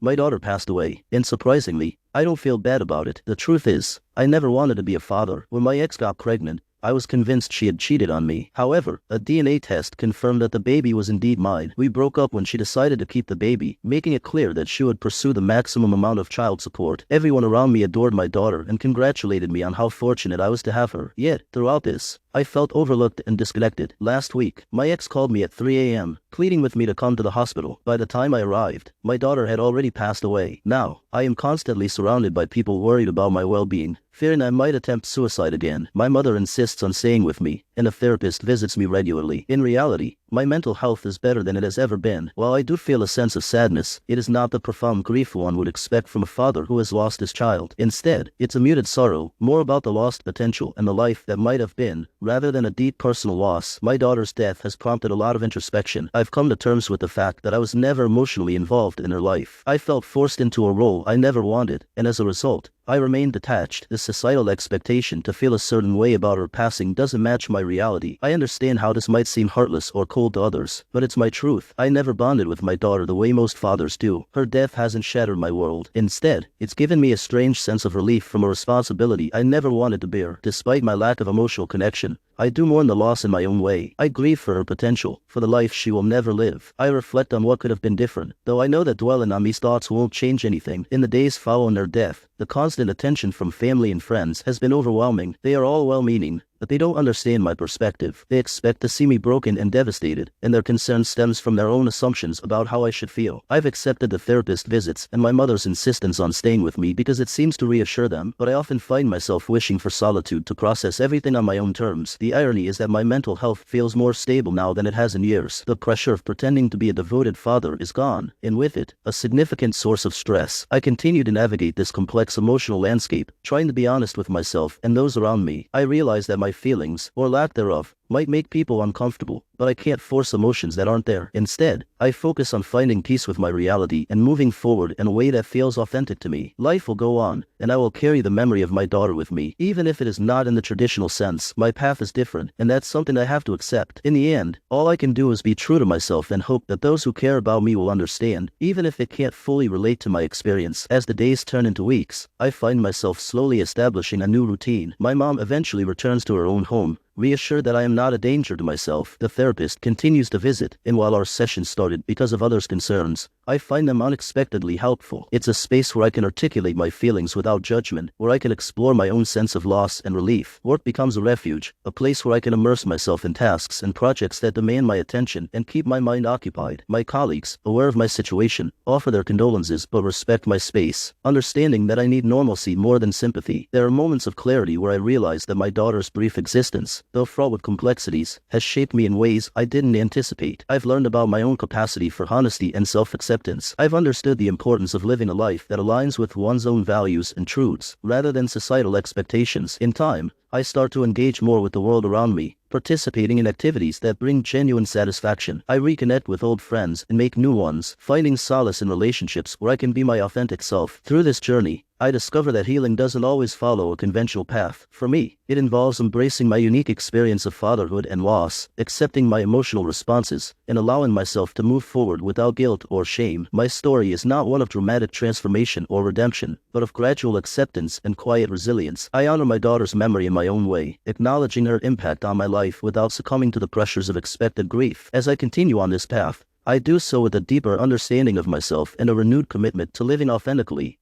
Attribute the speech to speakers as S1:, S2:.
S1: my daughter passed away, and surprisingly, I don't feel bad about it. The truth is, I never wanted to be a father. When my ex got pregnant, I was convinced she had cheated on me. However, a DNA test confirmed that the baby was indeed mine. We broke up when she decided to keep the baby, making it clear that she would pursue the maximum amount of child support. Everyone around me adored my daughter and congratulated me on how fortunate I was to have her. Yet, throughout this, I felt overlooked and disconnected. Last week, my ex called me at 3 a.m., pleading with me to come to the hospital. By the time I arrived, my daughter had already passed away. Now, I am constantly surrounded by people worried about my well-being, fearing I might attempt suicide again. My mother insists on staying with me, and a therapist visits me regularly. In reality, my mental health is better than it has ever been. While I do feel a sense of sadness, it is not the profound grief one would expect from a father who has lost his child. Instead, it's a muted sorrow, more about the lost potential and the life that might have been, rather than a deep personal loss. My daughter's death has prompted a lot of introspection. I've come to terms with the fact that I was never emotionally involved in her life. I felt forced into a role I never wanted, and as a result, I remained detached. The societal expectation to feel a certain way about her passing doesn't match my reality. I understand how this might seem heartless or cold to others, but it's my truth. I never bonded with my daughter the way most fathers do. Her death hasn't shattered my world. Instead, it's given me a strange sense of relief from a responsibility I never wanted to bear. Despite my lack of emotional connection, I do mourn the loss in my own way. I grieve for her potential, for the life she will never live. I reflect on what could have been different, though I know that dwelling on these thoughts won't change anything. In the days following her death, the constant attention from family and friends has been overwhelming. They are all well-meaning, but they don't understand my perspective. They expect to see me broken and devastated, and their concern stems from their own assumptions about how I should feel. I've accepted the therapist visits and my mother's insistence on staying with me because it seems to reassure them, but I often find myself wishing for solitude to process everything on my own terms. The irony is that my mental health feels more stable now than it has in years. The pressure of pretending to be a devoted father is gone, and with it, a significant source of stress. I continue to navigate this complex emotional landscape, trying to be honest with myself and those around me. I realize that my feelings, or lack thereof, might make people uncomfortable, but I can't force emotions that aren't there. Instead, I focus on finding peace with my reality and moving forward in a way that feels authentic to me. Life will go on, and I will carry the memory of my daughter with me, even if it is not in the traditional sense. My path is different, and that's something I have to accept. In the end, all I can do is be true to myself and hope that those who care about me will understand, even if they can't fully relate to my experience. As the days turn into weeks, I find myself slowly establishing a new routine. My mom eventually returns to her own home, reassured that I am not a danger to myself. The therapist continues to visit, and while our session started because of others' concerns, I find them unexpectedly helpful. It's a space where I can articulate my feelings without judgment, where I can explore my own sense of loss and relief. Work becomes a refuge, a place where I can immerse myself in tasks and projects that demand my attention and keep my mind occupied. My colleagues, aware of my situation, offer their condolences but respect my space, understanding that I need normalcy more than sympathy. There are moments of clarity where I realize that my daughter's brief existence, though fraught with complexities, has shaped me in ways I didn't anticipate. I've learned about my own capacity for honesty and self-acceptance. I've understood the importance of living a life that aligns with one's own values and truths, rather than societal expectations. In time, I start to engage more with the world around me, participating in activities that bring genuine satisfaction. I reconnect with old friends and make new ones, finding solace in relationships where I can be my authentic self. Through this journey, I discover that healing doesn't always follow a conventional path. For me, it involves embracing my unique experience of fatherhood and loss, accepting my emotional responses, and allowing myself to move forward without guilt or shame. My story is not one of dramatic transformation or redemption, but of gradual acceptance and quiet resilience. I honor my daughter's memory in my own way, acknowledging her impact on my life without succumbing to the pressures of expected grief. As I continue on this path, I do so with a deeper understanding of myself and a renewed commitment to living authentically,